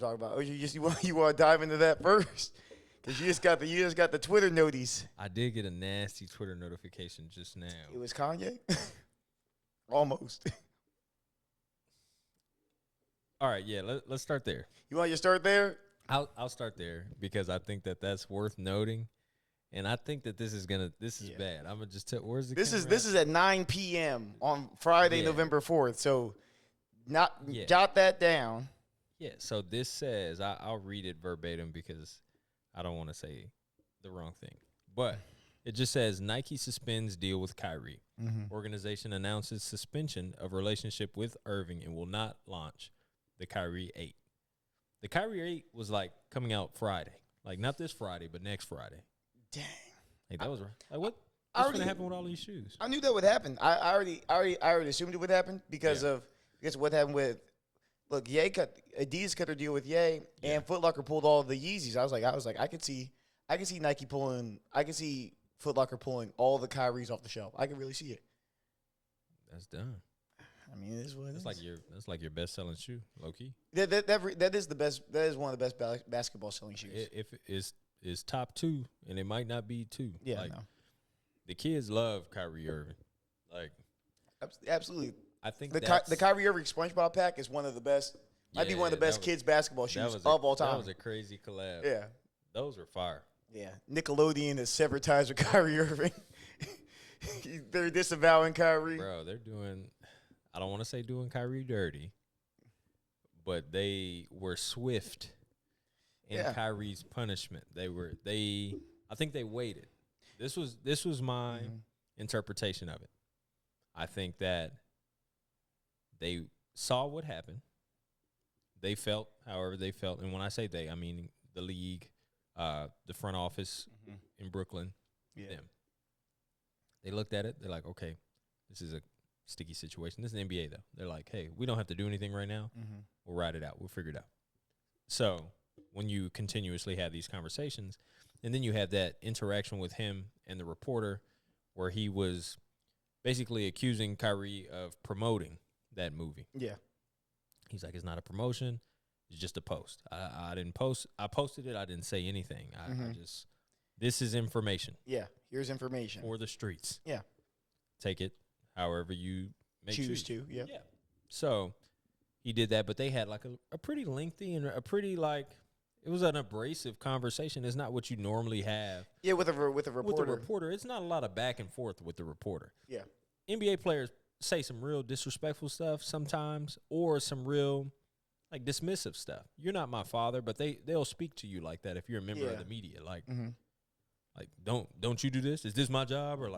Talk about. Oh, you want to dive into that first? Because you just got the Twitter notice. I did get a nasty Twitter notification just now. It was Kanye. Almost. All right, yeah, let's start there. You want to start there? I'll start there because I think that's worth noting, and I think that this is bad. I'm gonna just tell. Where's the This camera is at 9 p.m. on Friday, Yeah. November 4th. So, Yeah. jot that down. Yeah, so this says, I'll read it verbatim because I don't want to say the wrong thing. But it just says, Nike suspends deal with Kyrie. Organization announces suspension of relationship with Irving and will not launch the Kyrie 8. The Kyrie 8 was like coming out Friday. Like not this Friday, but next Friday. Dang. Like that was right. Like what's already- going to happen with all these shoes? I knew that would happen. I already assumed it would happen because of what happened with. Look, Adidas cut their deal with Ye, and Foot Locker pulled all the Yeezys. I was like, I could see Nike pulling, I could see Foot Locker pulling all the Kyries off the shelf. I can really see it. That's done. I mean, it is what it is. That's like your best selling shoe, low key. That is the best. That is one of the best basketball selling shoes. If it's top 2, and it might not be 2. Yeah, like, no. The kids love Kyrie Irving. Like, Absolutely. I think The Kyrie Irving SpongeBob pack is one of the best. Might be one of the best kids basketball shoes of all time. That was a crazy collab. Yeah. Those were fire. Yeah. Nickelodeon has severed ties with Kyrie Irving. They're disavowing Kyrie. Bro, they're doing, I don't want to say doing Kyrie dirty, but they were swift in Kyrie's punishment. I think they waited. This was my interpretation of it. I think that they saw what happened. They felt however they felt. And when I say they, I mean the league, the front office in Brooklyn, them. They looked at it. They're like, okay, this is a sticky situation. This is the NBA, though. They're like, hey, we don't have to do anything right now. We'll ride it out. We'll figure it out. So when you continuously have these conversations, and then you have that interaction with him and the reporter where he was basically accusing Kyrie of promoting that movie. Yeah. He's like, it's not a promotion. It's just a post. I didn't post. I posted it. I didn't say anything. I just, this is information. Yeah. Here's information. For the streets. Yeah. Take it however you may choose to. Yeah. Yeah. So he did that, but they had like a pretty lengthy and a pretty it was an abrasive conversation. It's not what you normally have. Yeah, with a reporter. With the reporter, it's not a lot of back and forth with the reporter. Yeah. NBA players say some real disrespectful stuff sometimes, or some real dismissive stuff. You're not my father, but they'll speak to you like that if you're a member of the media. Like don't you do this? Is this my job? Or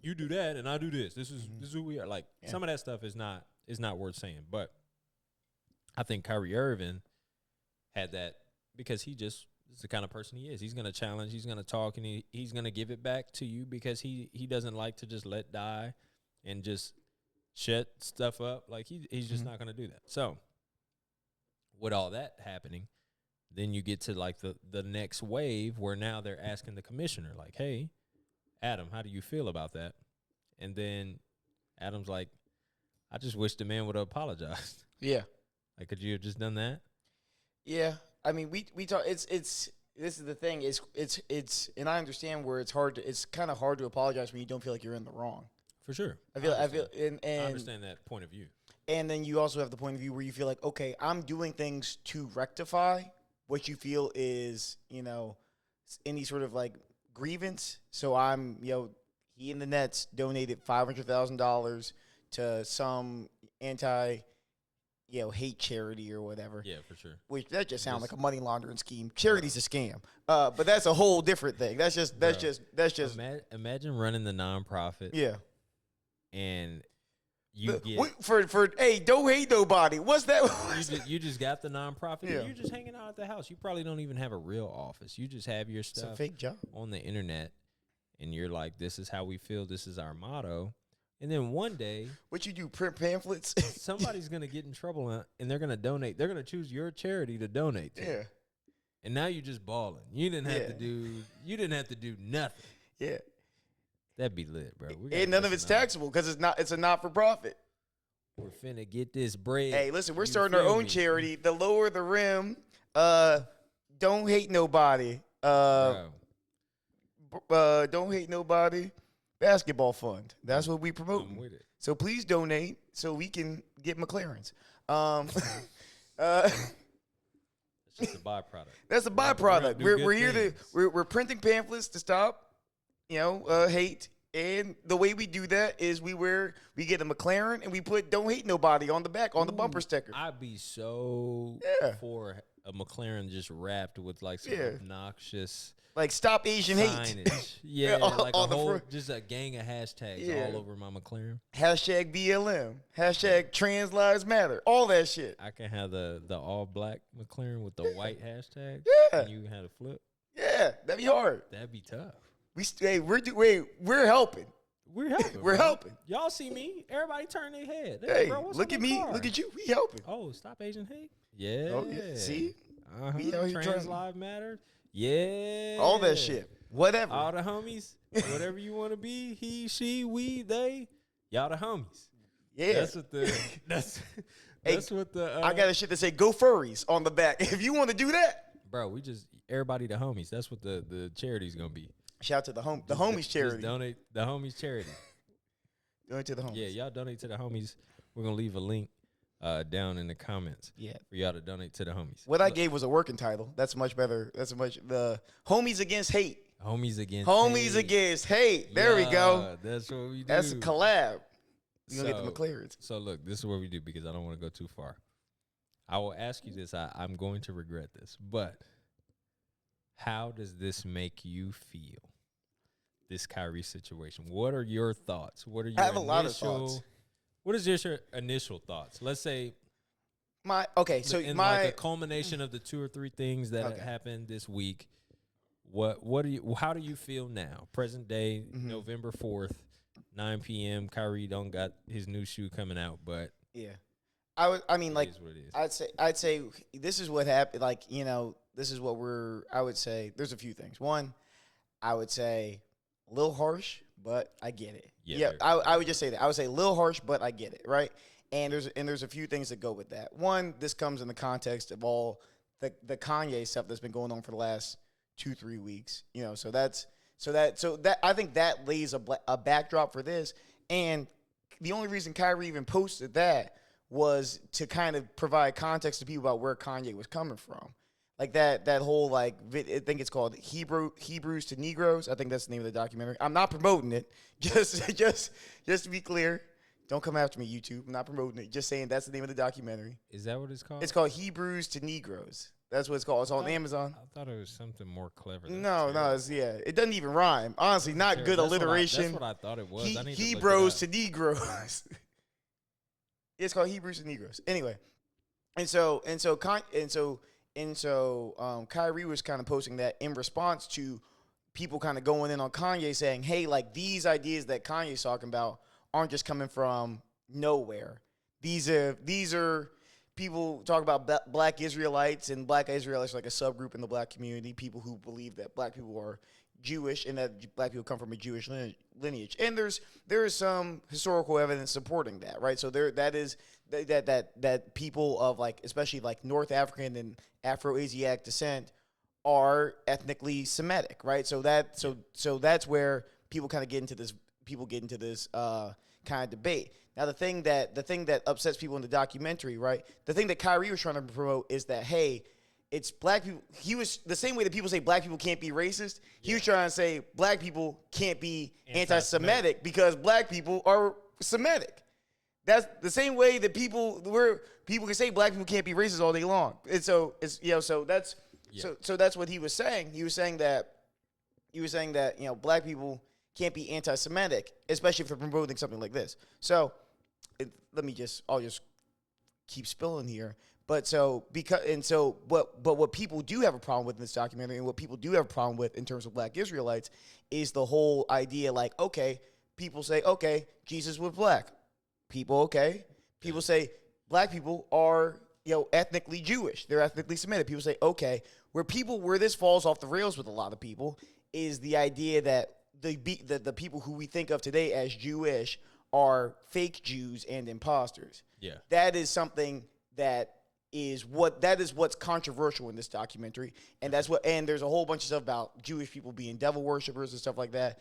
you do that and I do this. This is who we are. Some of that stuff is not worth saying. But I think Kyrie Irving had that because he just is the kind of person he is. He's gonna challenge, he's gonna talk, and he's gonna give it back to you because he doesn't like to just let die and just shut stuff up. Like he's just not gonna do that. So with all that happening, then you get to the next wave where now they're asking the commissioner, like, hey, Adam, how do you feel about that? And then Adam's like, I just wish the man would have apologized. Yeah. Like, could you have just done that? Yeah. I mean, we talk. It's this is the thing. It's and I understand where it's hard to. It's kind of hard to apologize when you don't feel like you're in the wrong. For sure. I feel, and I understand that point of view. And then you also have the point of view where you feel like, okay, I'm doing things to rectify what you feel is, any sort of grievance. So I'm, he and the Nets donated $500,000 to some hate charity or whatever. Yeah, for sure. Which that just sounds like a money laundering scheme. Charity's a scam. But that's a whole different thing. That's just. Imagine running the nonprofit. Yeah. And you get hey, don't hate nobody. What's that? you just got the nonprofit. Yeah. And you're just hanging out at the house. You probably don't even have a real office. You just have your stuff. It's a fake job on the internet, and you're like, "This is how we feel. This is our motto." And then one day, what you do? Print pamphlets. Somebody's gonna get in trouble, and they're gonna donate. They're gonna choose your charity to donate to. Yeah. And now you're just balling. You didn't have to do. You didn't have to do nothing. Yeah. That'd be lit, bro. And none of it's taxable because it's a not for profit. We're finna get this bread. Hey, listen, we're You starting our feel own me? charity, the Lower the Rim. Don't hate nobody. Bro. Don't hate nobody. Basketball fund. That's what we I'm promoting. with it. So please donate so we can get McLarens. Uh, It's just a byproduct. that's a byproduct. We're here to we're printing pamphlets to stop, hate. And the way we do that is we get a McLaren and we put "Don't hate nobody" on the back on the bumper sticker. I'd be so for a McLaren just wrapped with like some obnoxious Like stop Asian hate. signage. Yeah, like on a the whole, front. just a gang of hashtags all over my McLaren. Hashtag BLM. Hashtag Trans Lives Matter. All that shit. I can have the all black McLaren with the white hashtag. Yeah. And you can have a flip. Yeah, that'd be hard. That'd be tough. We're helping. We're helping. We're bro. helping. Y'all see me? Everybody turn their head. Hey, bro, what's look on at that me. car? Look at you. We helping. Oh, stop Asian hate. Yeah. Oh, yeah. See? We out here Trans trying- Lives Matter. Yeah. All that shit. Whatever. All the homies. Whatever you want to be. He, she, we, they. Y'all the homies. Yeah. That's what the. That's what the. I got a shit that say "Go Furries" on the back. If you want to do that, Bro, we just everybody the homies. That's what the charity's gonna be. shout out to the homies Just charity. donate the homies charity. Donate to the homies. Yeah, y'all donate to the homies. We're gonna leave a link down in the comments. Yeah. For y'all to donate to the homies. What I gave was a working title. That's much better. The homies against hate. Homies against Homies hate. against hate. There we go. That's what we do. That's a collab. You gonna get the So- McLarens. So look, this is what we do because I don't want to go too far. I will ask you this. I'm going to regret this, but how does this make you feel? This Kyrie situation. What are your thoughts? What are your I have a lot of thoughts. What is your initial thoughts? Let's say in like a culmination of the 2 or 3 things that Okay. happened this week. How do you feel now? Present day, November 4th, 9 p.m. Kyrie don't got his new shoe coming out, but Yeah. I mean, like, it is what it is. I'd say this is what happened. Like, this is what I would say there's a few things. One, I would say a little harsh, but I get it. Yeah, I would just say that. I would say a little harsh, but I get it, right? And there's a few things that go with that. One, this comes in the context of all the Kanye stuff that's been going on for the last 2-3 weeks. So that I think that lays a backdrop for this. And the only reason Kyrie even posted that was to kind of provide context to people about where Kanye was coming from. Like that whole I think it's called Hebrews to Negroes. I think that's the name of the documentary. I'm not promoting it. Just to be clear. Don't come after me, YouTube. I'm not promoting it. Just saying that's the name of the documentary. Is that what it's called? It's called Hebrews to Negroes. That's what it's called. It's on Amazon. I thought it was something more clever. No, it doesn't even rhyme. Honestly, not good alliteration. That's what I thought it was. I need Hebrews to to Negroes. It's called Hebrews to Negroes. Anyway, so Kyrie was kind of posting that in response to people kind of going in on Kanye saying, hey, like these ideas that Kanye's talking about aren't just coming from nowhere. These are people talk about black Israelites, and black Israelites are like a subgroup in the black community, people who believe that black people are Jewish and that black people come from a Jewish lineage. And there is some historical evidence supporting that, right? So that people of like, especially like North African and Afro-Asiatic descent are ethnically Semitic, right? So that's where people kind of get into this kind of debate. Now the thing that upsets people in the documentary, right? The thing that Kyrie was trying to promote is that, hey, it's black people. He was the same way that people say black people can't be racist. He was trying to say black people can't be anti-Semitic because black people are Semitic. That's the same way that people can say black people can't be racist all day long. And so so that's what he was saying. He was saying that black people can't be anti-Semitic, especially if they're promoting something like this. So I'll just keep spilling here. But what people do have a problem with in this documentary, and what people do have a problem with in terms of black Israelites, is the whole idea like, okay, people say, okay, Jesus was black. People say black people are, ethnically Jewish. They're ethnically Semitic. People say, okay, where this falls off the rails with a lot of people is the idea that the people who we think of today as Jewish are fake Jews and imposters. Yeah. That is something that is what's controversial in this documentary, and there's a whole bunch of stuff about Jewish people being devil worshippers and stuff like that.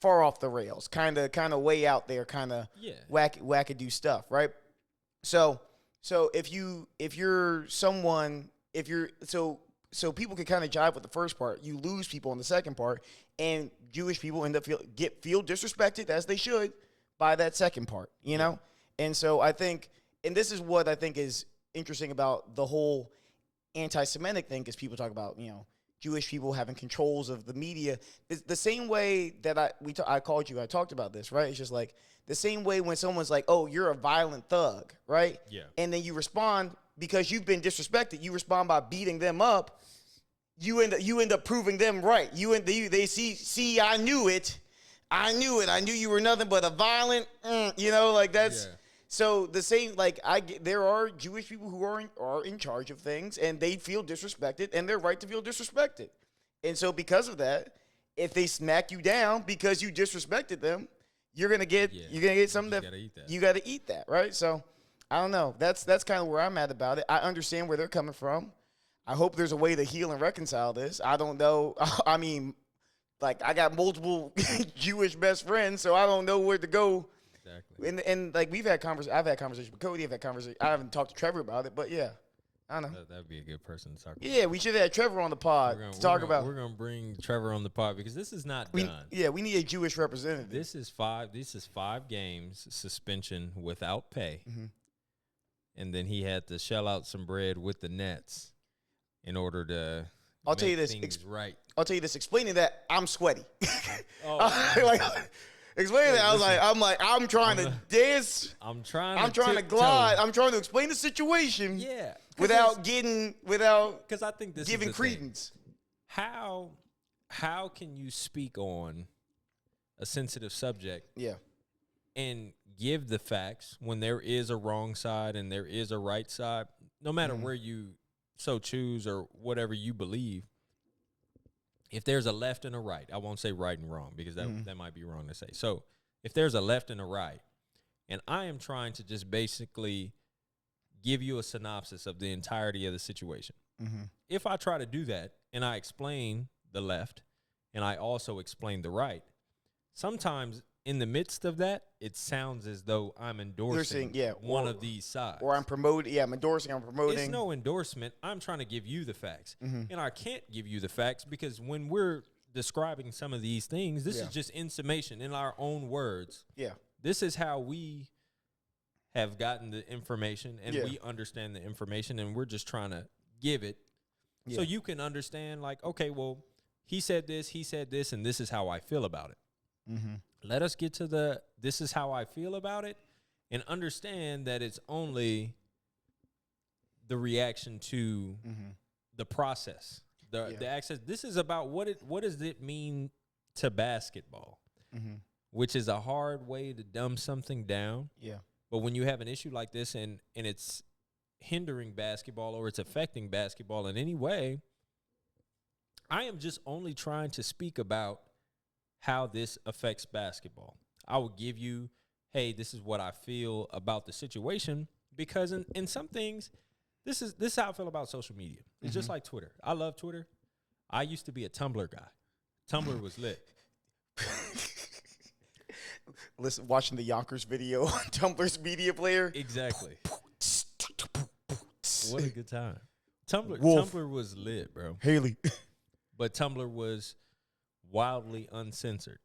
Far off the rails, kind of way out there, kind of wackadoo stuff, right? So if you're someone, so people can kind of jive with the first part, you lose people in the second part, and Jewish people end up feel disrespected, as they should, by that second part, you know? And so I think, and this is what I think is interesting about the whole anti-Semitic thing, because people talk about, Jewish people having controls of the media. It's the same way that I called you, I talked about this, right? It's just like the same way when someone's like, oh, you're a violent thug, right? Yeah. And then you respond because you've been disrespected. You respond by beating them up. You end up proving them right. They see, I knew it. I knew you were nothing but a violent, like that's. Yeah. So the same, like there are Jewish people who are in charge of things, and they feel disrespected, and they're right to feel disrespected. And so because of that, if they smack you down because you disrespected them, you're gonna get something that you got to eat that, right? So I don't know. That's kind of where I'm at about it. I understand where they're coming from. I hope there's a way to heal and reconcile this. I don't know. I mean, like I got multiple Jewish best friends, so I don't know where to go. Exactly. And like I've had conversations with Cody. I haven't talked to Trevor about it, but yeah, I don't know. That'd be a good person to talk about. Yeah, we should have had Trevor on the pod to talk about. We're gonna bring Trevor on the pod because this is not done. Yeah, we need a Jewish representative. This is 5 games suspension without pay, and then he had to shell out some bread with the Nets in order to. I'll tell you this. Right. I'll tell you this. Explaining that, I'm sweaty. Oh. Explaining that, I'm trying to dance. I'm trying to glide. I'm trying to explain the situation. Yeah. Without because I think this giving is credence. How can you speak on a sensitive subject? Yeah. And give the facts when there is a wrong side and there is a right side, no matter where you so choose or whatever you believe. If there's a left and a right, I won't say right and wrong because that might be wrong to say. So if there's a left and a right, and I am trying to just basically give you a synopsis of the entirety of the situation. If I try to do that and I explain the left and I also explain the right, sometimes in the midst of that, it sounds as though I'm endorsing one of these sides. Or I'm promoting. Yeah, I'm promoting. It's no endorsement. I'm trying to give you the facts. And I can't give you the facts because when we're describing some of these things, this is just in summation, in our own words. Yeah. This is how we have gotten the information, and we understand the information, and we're just trying to give it so you can understand, like, okay, well, he said this, and this is how I feel about it. Let us get to this is how I feel about it, and understand that it's only the reaction to the process, the access. This is about what does it mean to basketball, which is a hard way to dumb something down. Yeah. But when you have an issue like this and it's hindering basketball or it's affecting basketball in any way, I am just only trying to speak about how this affects basketball. I will give you, hey, this is what I feel about the situation, because in some things, this is how I feel about social media. It's just like Twitter. I love Twitter. I used to be a Tumblr guy. Tumblr was lit. Listen, watching the Yonkers video on Tumblr's media player. Exactly. What a good time. Tumblr was lit, bro. Haley. But Tumblr was wildly uncensored.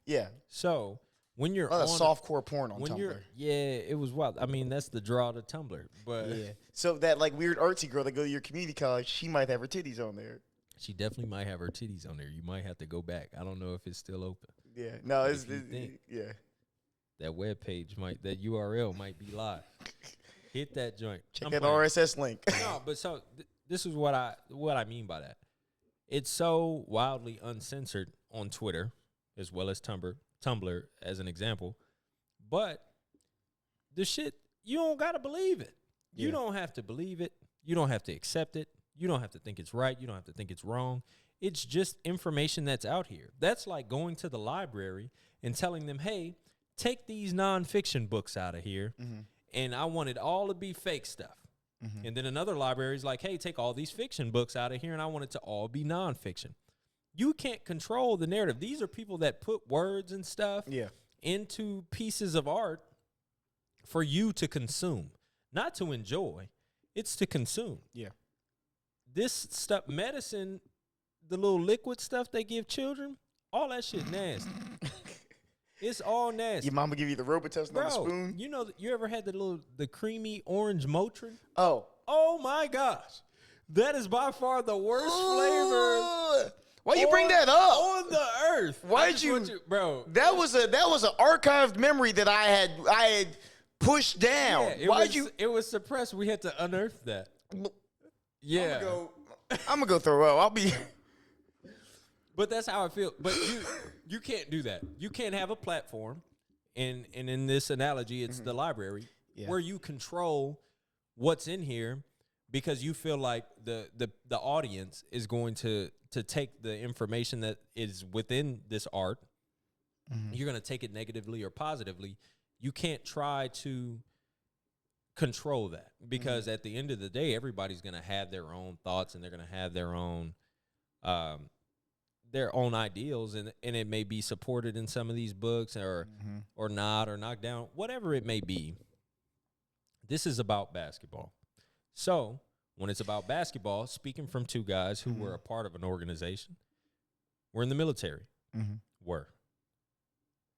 Yeah. So when you're on softcore porn on Tumblr. It was wild. I mean, that's the draw to Tumblr. But so that like weird artsy girl that go to your community college, she might have her titties on there. She definitely might have her titties on there. You might have to go back. I don't know if it's still open. Yeah. No, it's that web page that URL might be live. Hit that joint. Check that RSS link. No, but so this is what I mean by that. It's so wildly uncensored on Twitter as well as Tumblr as an example. But the shit, you don't got to believe it. You don't have to believe it. You don't have to accept it. You don't have to think it's right. You don't have to think it's wrong. It's just information that's out here. That's like going to the library and telling them, hey, take these nonfiction books out of here, and I want it all to be fake stuff. And then another library is like, hey, take all these fiction books out of here, and I want it to all be nonfiction. You can't control the narrative. These are people that put words and stuff into pieces of art for you to consume, not to enjoy. It's to consume. Yeah. This stuff, medicine, the little liquid stuff they give children, all that shit nasty. It's all nasty. Your mama give you the Robitussin on the spoon? You know, you ever had the creamy orange Motrin? Oh my gosh. That is by far the worst flavor. Why you bring that up? On the earth. Why did you, bro? That was an archived memory that I had pushed down. Yeah, it was suppressed. We had to unearth that. Yeah. I'm gonna go throw up. I'll be. But that's how I feel. But you can't do that. You can't have a platform, and in this analogy, it's the library where you control what's in here because you feel like the audience is going to take the information that is within this art. You're going to take it negatively or positively. You can't try to control that because at the end of the day, everybody's going to have their own thoughts and they're going to have their own ideals, and it may be supported in some of these books or not, or knocked down, whatever it may be. This is about basketball. So when it's about basketball, speaking from two guys who were a part of an organization, we're in the military.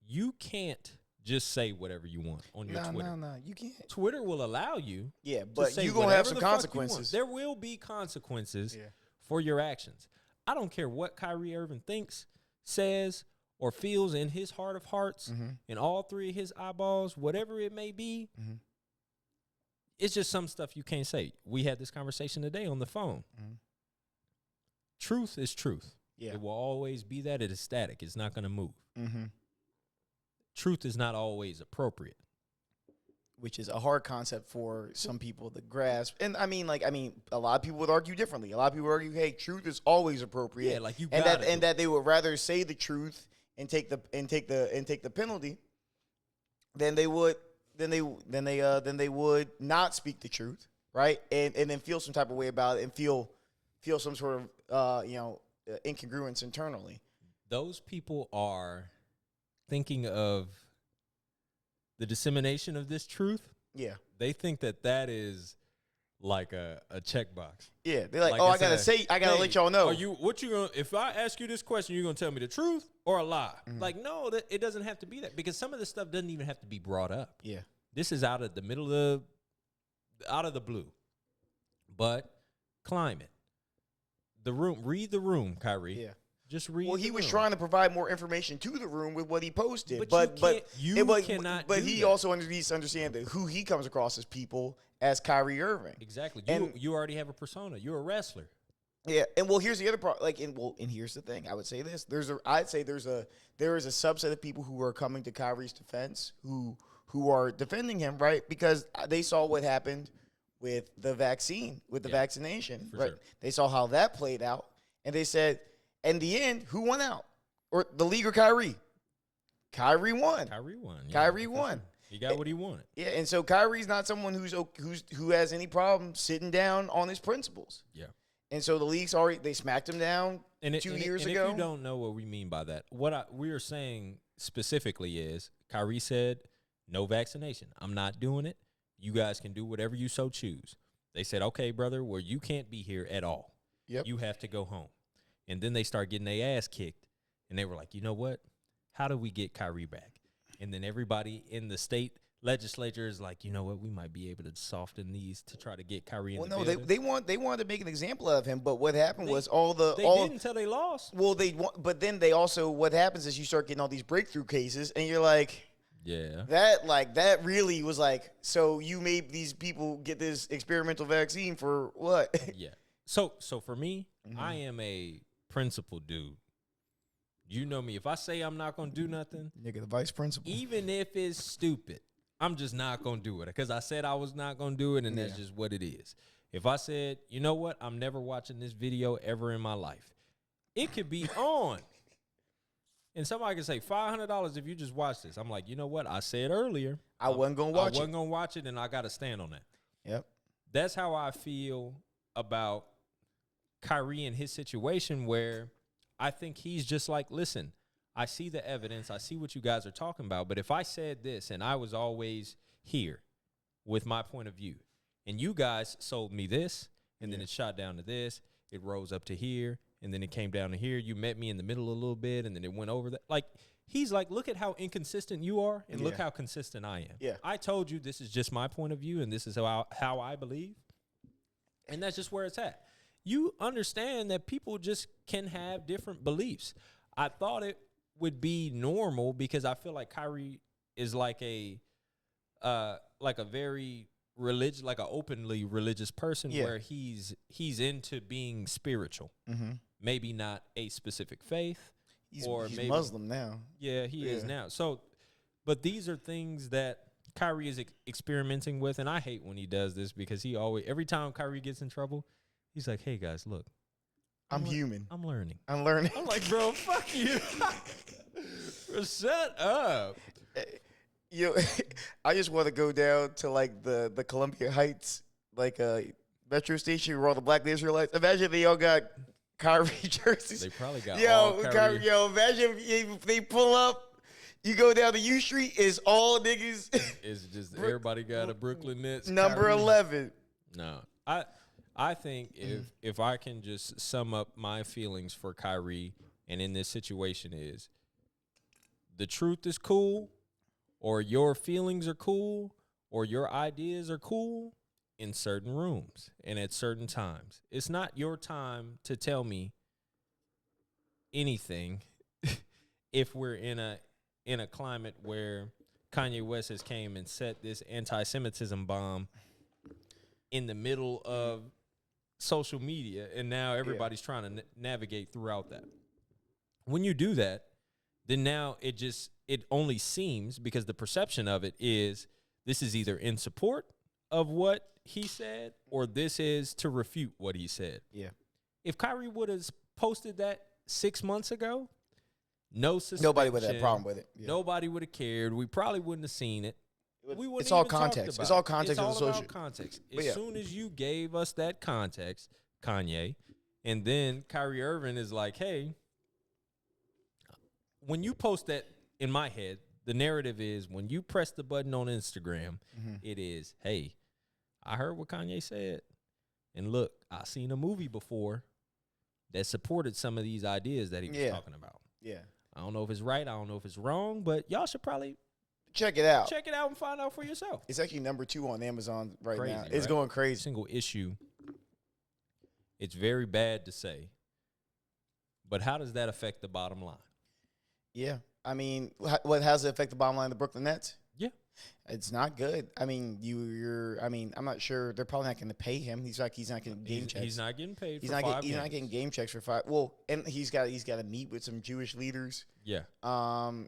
You can't just say whatever you want on your Twitter. No, you can't. Twitter will allow you. Yeah, but you're going to have some consequences. There will be consequences for your actions. I don't care what Kyrie Irving thinks, says, or feels in his heart of hearts, in all three of his eyeballs, whatever it may be. It's just some stuff you can't say. We had this conversation today on the phone. Truth is truth. Yeah. It will always be that. It is static. It's not going to move. Truth is not always appropriate. Which is a hard concept for some people to grasp. And I mean, a lot of people would argue differently. A lot of people argue, hey, truth is always appropriate. Yeah, like you and got that they would rather say the truth and take the penalty than they would not speak the truth, right? And then feel some type of way about it and feel some sort of incongruence internally. Those people are thinking of the dissemination of this truth. Yeah. They think that is like a checkbox. Yeah. They're like, I gotta let y'all know. If I ask you this question, you're gonna tell me the truth or a lie? Like, no, it doesn't have to be that, because some of this stuff doesn't even have to be brought up. Yeah. This is out of the blue. But climate. Read the room, Kyrie. Yeah. Just read. Well, he was trying to provide more information to the room with what he posted, but cannot. But he also needs to understand that who he comes across as people as Kyrie Irving. Exactly. You already have a persona. You're a wrestler. Yeah, and here's the other part. And here's the thing. I would say this. There is a subset of people who are coming to Kyrie's defense who are defending him, right? Because they saw what happened with the vaccine, with the vaccination, right? Sure. They saw how that played out, and they said, in the end, who won out? Or the league or Kyrie? Kyrie won. Yeah, Kyrie won. Sure. He got what he wanted. Yeah, and so Kyrie's not someone who has any problem sitting down on his principles. Yeah. And so the league's they smacked him down 2 years ago. If you don't know what we mean by that, what we are saying specifically is Kyrie said, no vaccination. I'm not doing it. You guys can do whatever you so choose. They said, okay, brother, well, you can't be here at all. Yep. You have to go home. And then they start getting their ass kicked. And they were like, you know what? How do we get Kyrie back? And then everybody in the state legislature is like, you know what? We might be able to soften these to try to get Kyrie in the building. They wanted to make an example of him. But what happened was they didn't until they lost. Well, but then they also, what happens is you start getting all these breakthrough cases. And you're like, yeah, that really was like, so you made these people get this experimental vaccine for what? Yeah. So for me, I am a principled dude. You know me. If I say I'm not going to do nothing, nigga, the vice principal, even if it's stupid, I'm just not going to do it because I said I was not going to do it, and that's just what it is. If I said, you know what, I'm never watching this video ever in my life, it could be on. And somebody can say $500 if you just watch this. I'm like, you know what? I said earlier. I wasn't going to watch it. I wasn't going to watch it, and I got to stand on that. Yep. That's how I feel about Kyrie and his situation, where I think he's just like, listen, I see the evidence. I see what you guys are talking about. But if I said this and I was always here with my point of view, and you guys sold me this, and then it shot down to this, it rose up to here, and then it came down to here. You met me in the middle a little bit, and then it went over that. Like, he's like, look at how inconsistent you are, and look how consistent I am. Yeah. I told you this is just my point of view, and this is how I believe. And that's just where it's at. You understand that people just can have different beliefs. I thought it would be normal because I feel like Kyrie is like a very religious, like an openly religious person, where he's into being spiritual. Mm-hmm. Maybe not a specific faith. He's maybe Muslim now. Yeah, he is now. So, but these are things that Kyrie is experimenting with, and I hate when he does this because every time Kyrie gets in trouble, he's like, "Hey guys, look, I'm human. I'm learning. I'm learning." I'm like, bro, fuck you. Bro, shut up. I just want to go down to like the Columbia Heights, like metro station where all the Black Israelites. Imagine they all got Kyrie jerseys. They probably got all Kyrie. Imagine if they pull up. You go down to U Street, it's all niggas. It's just everybody got a Brooklyn Nets number Kyrie. 11. No, I think if I can just sum up my feelings for Kyrie and in this situation is, the truth is cool, or your feelings are cool, or your ideas are cool in certain rooms and at certain times. It's not your time to tell me anything if we're in a climate where Kanye West has came and set this anti-Semitism bomb in the middle of social media, and now everybody's trying to navigate throughout that. When you do that, then now it only seems, because the perception of it is, this is either in support of what he said or this is to refute what he said. Yeah. If Kyrie would have posted that 6 months ago, no suspension. Nobody would have a problem with it. Yeah. Nobody would have cared. We probably wouldn't have seen it. It's all context. It's all context. It's all about context. As soon as you gave us that context, Kanye, and then Kyrie Irving is like, hey, when you post that, in my head, the narrative is, when you press the button on Instagram, it is, hey, I heard what Kanye said. And look, I seen a movie before that supported some of these ideas that he was talking about. Yeah. I don't know if it's right. I don't know if it's wrong, but y'all should probably check it out. Check it out and find out for yourself. It's actually number 2 on Amazon now. Crazy, It's going crazy. Single issue. It's very bad to say, but how does that affect the bottom line? Yeah. I mean, how does it affect the bottom line of the Brooklyn Nets? Yeah. It's not good. I mean, I'm not sure. They're probably not going to pay him. He's not getting game checks. He's not getting paid he's for not 5 He's not getting game checks for 5. Well, and he's got to meet with some Jewish leaders. Yeah. I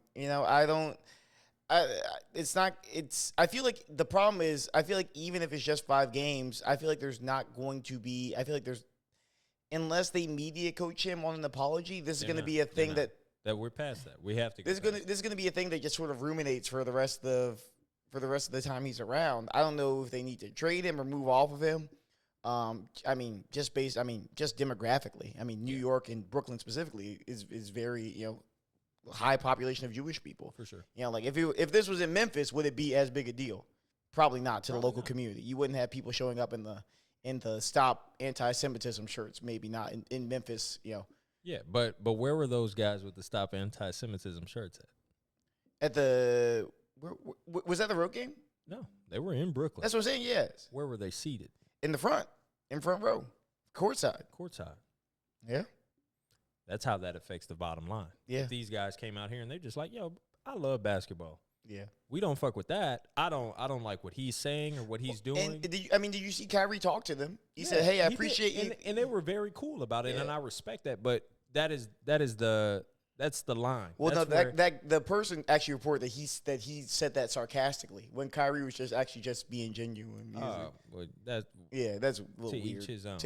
feel like the problem is, I feel like even if it's just 5 games, I feel like there's not going to be, unless they media coach him on an apology, this is going to be a thing that we're past that. We have to. This is going to be a thing that just sort of ruminates for the rest of the time he's around. I don't know if they need to trade him or move off of him. Just demographically. I mean, New York and Brooklyn specifically is very, high population of Jewish people. For sure. Like if this was in Memphis, would it be as big a deal? Probably not to the local community. You wouldn't have people showing up in the Stop Anti-Semitism shirts. Maybe not in Memphis. Yeah, but where were those guys with the Stop Anti-Semitism shirts at? Was that the road game? No, they were in Brooklyn. That's what I'm saying. Yes. Where were they seated? In front row, courtside. Yeah. That's how that affects the bottom line. Yeah. If these guys came out here and they're just like, yo, I love basketball. Yeah. We don't fuck with that. I don't like what he's saying or what he's doing. And did you see Kyrie talk to them? He said, "Hey, I appreciate you," and they were very cool about it, and I respect that. But that's the line. Well, that's the person actually reported that he said that sarcastically when Kyrie was just being genuine. Well, that's a little weird. Each his own.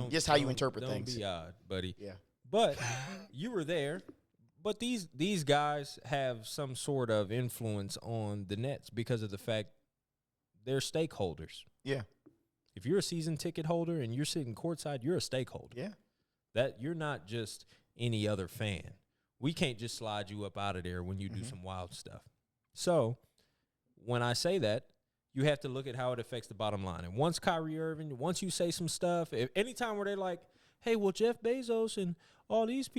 Just how you interpret things. Don't be odd, buddy. Yeah. But you were there. But these guys have some sort of influence on the Nets because of the fact they're stakeholders. Yeah. If you're a season ticket holder and you're sitting courtside, you're a stakeholder. Yeah. That you're not just any other fan. We can't just slide you up out of there when you do some wild stuff. So when I say that, you have to look at how it affects the bottom line. And once Kyrie Irving, once you say some stuff, anytime where they're like, hey, well, Jeff Bezos and all these people,